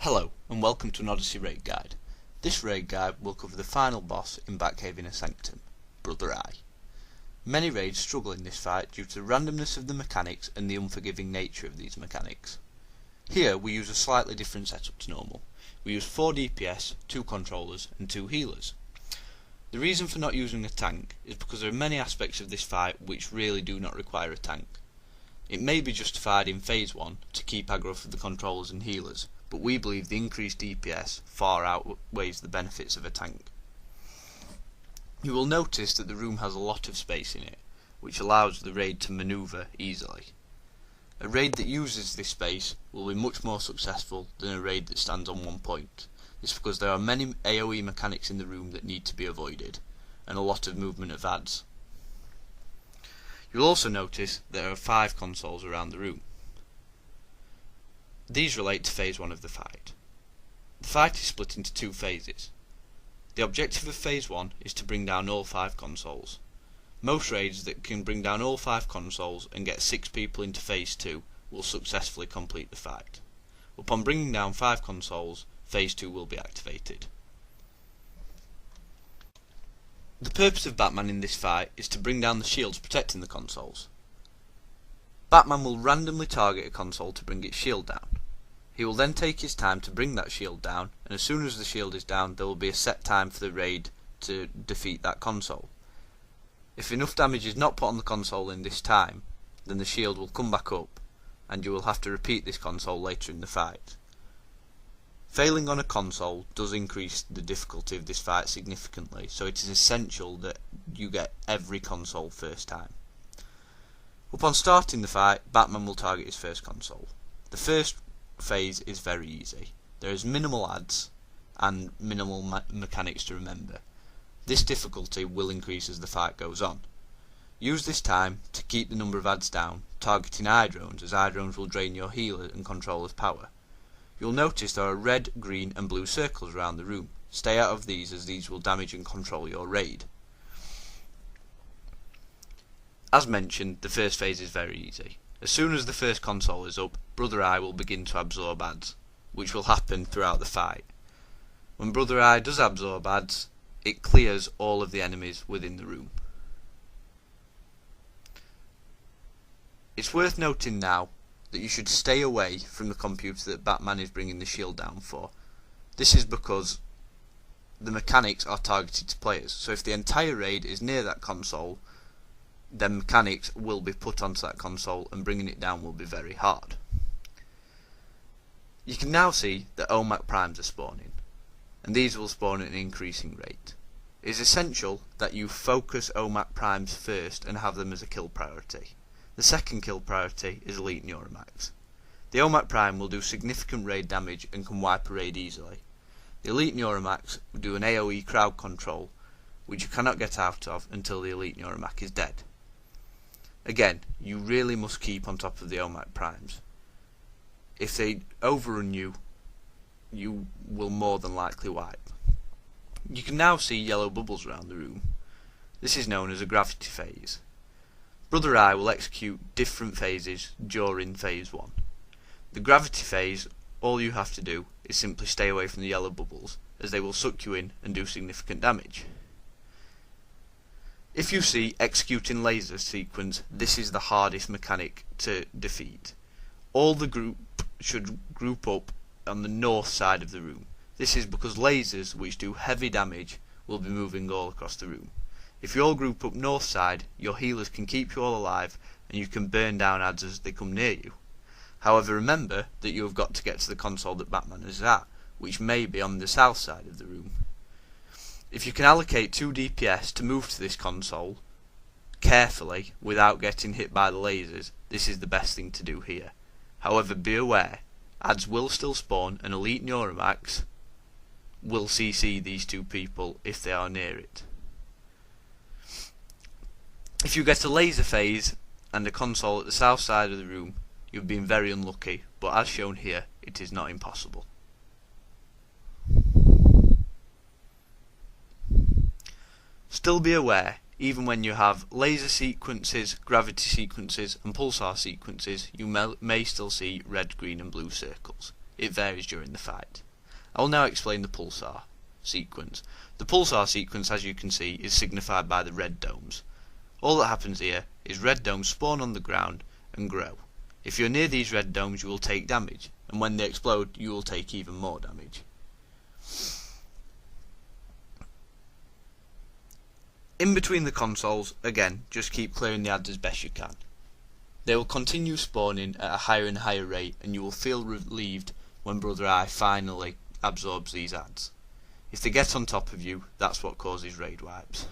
Hello and welcome to an Odyssey raid guide. This raid guide will cover the final boss in Batcave Inner Sanctum, Brother Eye. Many raids struggle in this fight due to the randomness of the mechanics and the unforgiving nature of these mechanics. Here we use a slightly different setup to normal. We use 4 DPS, 2 controllers and 2 healers. The reason for not using a tank is because there are many aspects of this fight which really do not require a tank. It may be justified in phase 1 to keep aggro for the controllers and healers, but we believe the increased DPS far outweighs the benefits of a tank. You will notice that the room has a lot of space in it, which allows the raid to manoeuvre easily. A raid that uses this space will be much more successful than a raid that stands on one point. This is because there are many AoE mechanics in the room that need to be avoided, and a lot of movement of adds. You'll also notice there are 5 consoles around the room. These relate to phase 1 of the fight. The fight is split into 2 phases. The objective of phase 1 is to bring down all 5 consoles. Most raids that can bring down all 5 consoles and get 6 people into phase 2 will successfully complete the fight. Upon bringing down 5 consoles, phase 2 will be activated. The purpose of Batman in this fight is to bring down the shields protecting the consoles. Batman will randomly target a console to bring its shield down. He will then take his time to bring that shield down, and as soon as the shield is down there will be a set time for the raid to defeat that console. If enough damage is not put on the console in this time, then the shield will come back up, and you will have to repeat this console later in the fight. Failing on a console does increase the difficulty of this fight significantly, so it is essential that you get every console first time. Upon starting the fight, Batman will target his first console. The first phase is very easy. There is minimal adds and minimal mechanics to remember. This difficulty will increase as the fight goes on. Use this time to keep the number of adds down, targeting eye drones, as eye drones will drain your healer and controller's power. You'll notice there are red, green and blue circles around the room. Stay out of these as these will damage and control your raid. As mentioned, the first phase is very easy. As soon as the first console is up, Brother Eye will begin to absorb adds, which will happen throughout the fight. When Brother Eye does absorb adds, it clears all of the enemies within the room. It's worth noting now that you should stay away from the computer that Batman is bringing the shield down for. This is because the mechanics are targeted to players, so if the entire raid is near that console, then mechanics will be put onto that console and bringing it down will be very hard. You can now see that OMAC primes are spawning, and these will spawn at an increasing rate. It is essential that you focus OMAC primes first and have them as a kill priority. The second kill priority is Elite Neuromax. The OMAC prime will do significant raid damage and can wipe a raid easily. The Elite Neuromax will do an AoE crowd control, which you cannot get out of until the Elite Neuromax is dead. Again, you really must keep on top of the OMAC primes. If they overrun you, you will more than likely wipe. You can now see yellow bubbles around the room. This is known as a gravity phase. Brother Eye will execute different phases during phase 1. The gravity phase, all you have to do is simply stay away from the yellow bubbles, as they will suck you in and do significant damage. If you see executing laser sequence, this is the hardest mechanic to defeat. All the group should group up on the north side of the room. This is because lasers, which do heavy damage, will be moving all across the room. If you all group up north side, your healers can keep you all alive and you can burn down adds as they come near you. However, remember that you have got to get to the console that Batman is at, which may be on the south side of the room. If you can allocate 2 DPS to move to this console carefully without getting hit by the lasers, this is the best thing to do here. However, be aware, adds will still spawn and Elite Neuromax will CC these 2 people if they are near it. If you get a laser phase and a console at the south side of the room, you've been very unlucky, but as shown here, it is not impossible. Still be aware, even when you have laser sequences, gravity sequences and pulsar sequences, you may still see red, green and blue circles. It varies during the fight. I will now explain the pulsar sequence. The pulsar sequence, as you can see, is signified by the red domes. All that happens here is red domes spawn on the ground and grow. If you're near these red domes, you will take damage, and when they explode, you will take even more damage. In between the consoles, again, just keep clearing the adds as best you can. They will continue spawning at a higher and higher rate, and you will feel relieved when Brother Eye finally absorbs these adds. If they get on top of you, that's what causes raid wipes.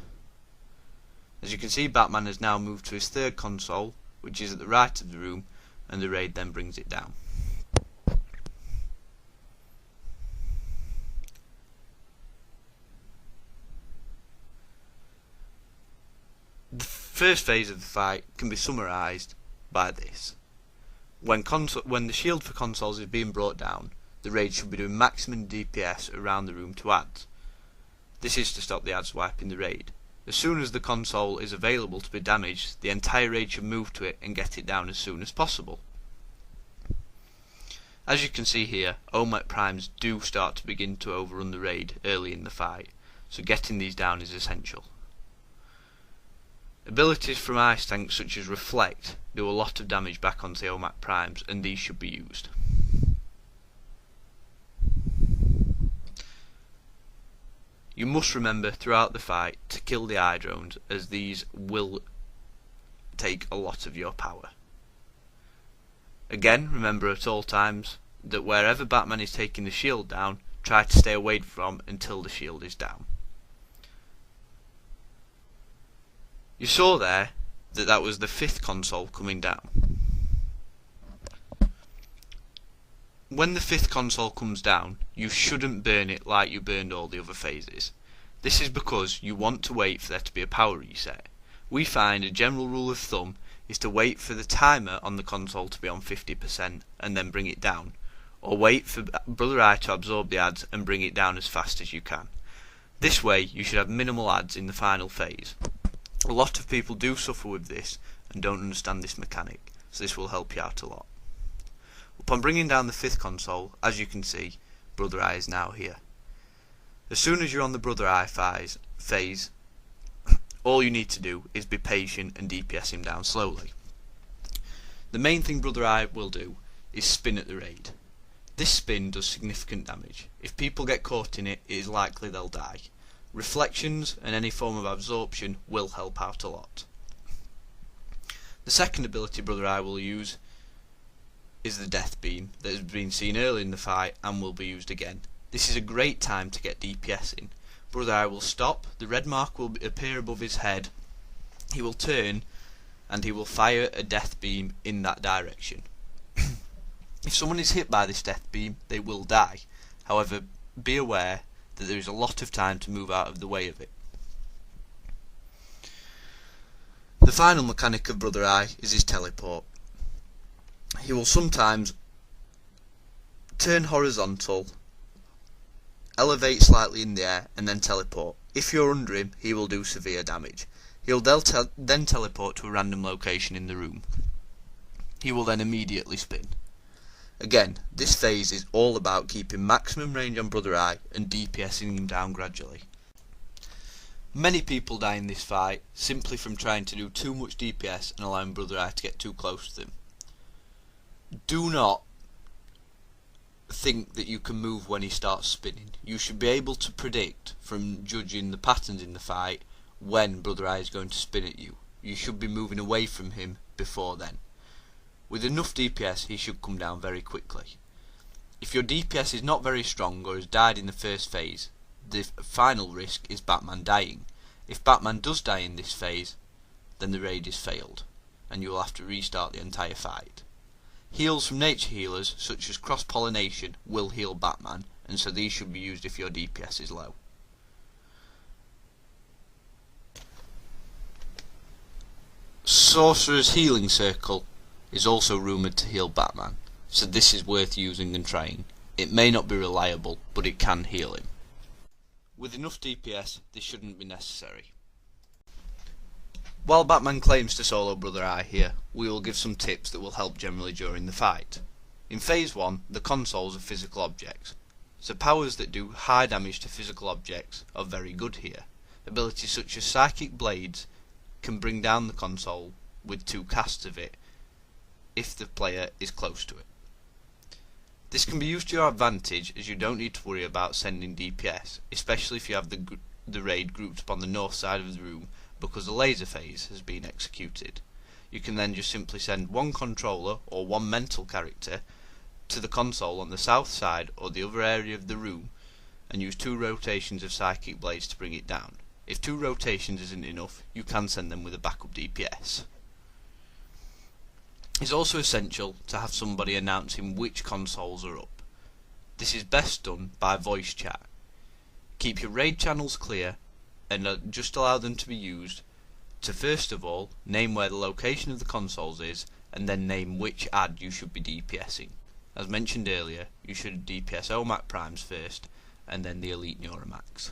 As you can see, Batman has now moved to his third console, which is at the right of the room, and the raid then brings it down. The first phase of the fight can be summarised by this. When the shield for consoles is being brought down, the raid should be doing maximum DPS around the room to adds. This is to stop the adds wiping the raid. As soon as the console is available to be damaged, the entire raid should move to it and get it down as soon as possible. As you can see here, OMAC primes do start to begin to overrun the raid early in the fight, so getting these down is essential. Abilities from ice tanks such as Reflect do a lot of damage back onto the OMAC primes, and these should be used. You must remember throughout the fight to kill the eye drones, as these will take a lot of your power. Again, remember at all times that wherever Batman is taking the shield down, try to stay away from until the shield is down. You saw there that was the fifth console coming down. When the fifth console comes down, you shouldn't burn it like you burned all the other phases. This is because you want to wait for there to be a power reset. We find a general rule of thumb is to wait for the timer on the console to be on 50% and then bring it down, or wait for Brother Eye to absorb the adds and bring it down as fast as you can. This way you should have minimal adds in the final phase. A lot of people do suffer with this and don't understand this mechanic, so this will help you out a lot. Upon bringing down the fifth console, as you can see, Brother Eye is now here. As soon as you're on the Brother Eye phase, all you need to do is be patient and DPS him down slowly. The main thing Brother Eye will do is spin at the raid. This spin does significant damage. If people get caught in it, it is likely they'll die. Reflections and any form of absorption will help out a lot. The second ability Brother Eye will use is the death beam that has been seen early in the fight and will be used again. This is a great time to get DPS in. Brother Eye will stop, the red mark will appear above his head, he will turn and he will fire a death beam in that direction. If someone is hit by this death beam, they will die. However, be aware that there is a lot of time to move out of the way of it. The final mechanic of Brother Eye is his teleport. He will sometimes turn horizontal, elevate slightly in the air and then teleport. If you're under him, he will do severe damage. He'll then teleport to a random location in the room. He will then immediately spin. Again, this phase is all about keeping maximum range on Brother Eye and DPSing him down gradually. Many people die in this fight simply from trying to do too much DPS and allowing Brother Eye to get too close to them. Do not think that you can move when he starts spinning. You should be able to predict from judging the patterns in the fight when Brother Eye is going to spin at you. You should be moving away from him before then. With enough DPS he should come down very quickly. If your DPS is not very strong or has died in the first phase, the final risk is Batman dying. If Batman does die in this phase, then the raid is failed and you will have to restart the entire fight. Heals from nature healers such as cross-pollination will heal Batman, and so these should be used if your DPS is low. Sorcerer's Healing Circle is also rumoured to heal Batman, so this is worth using and trying. It may not be reliable, but it can heal him. With enough DPS, this shouldn't be necessary. While Batman claims to solo Brother Eye here, we will give some tips that will help generally during the fight. In Phase 1, the consoles are physical objects, so powers that do high damage to physical objects are very good here. Abilities such as Psychic Blades can bring down the console with 2 casts of it if the player is close to it. This can be used to your advantage, as you don't need to worry about sending DPS, especially if you have the raid grouped upon the north side of the room because the laser phase has been executed. You can then just simply send one controller or one mental character to the console on the south side or the other area of the room and use 2 rotations of Psychic Blades to bring it down. If 2 rotations isn't enough, you can send them with a backup DPS. It's also essential to have somebody announcing which consoles are up. This is best done by voice chat. Keep your raid channels clear and just allow them to be used to first of all name where the location of the consoles is and then name which ad you should be DPSing. As mentioned earlier, you should DPS OMAC primes first and then the elite Neuromax.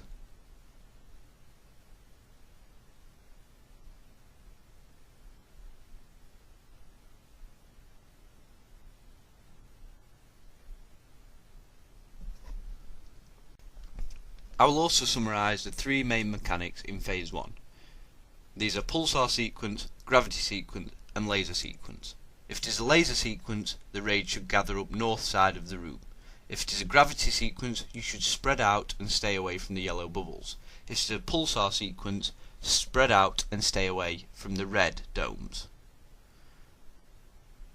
I will also summarise the 3 main mechanics in Phase 1. These are Pulsar Sequence, Gravity Sequence and Laser Sequence. If it is a laser sequence, the raid should gather up north side of the room. If it is a gravity sequence, you should spread out and stay away from the yellow bubbles. If it is a pulsar sequence, spread out and stay away from the red domes.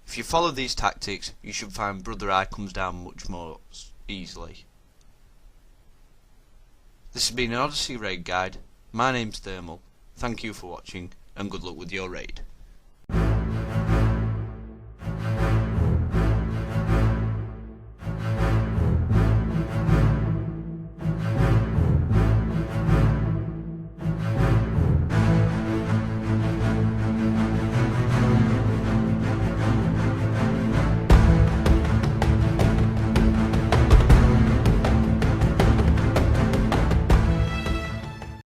If you follow these tactics, you should find Brother Eye comes down much more easily. This has been an Odyssey raid guide. My name's Thermal. Thank you for watching and good luck with your raid.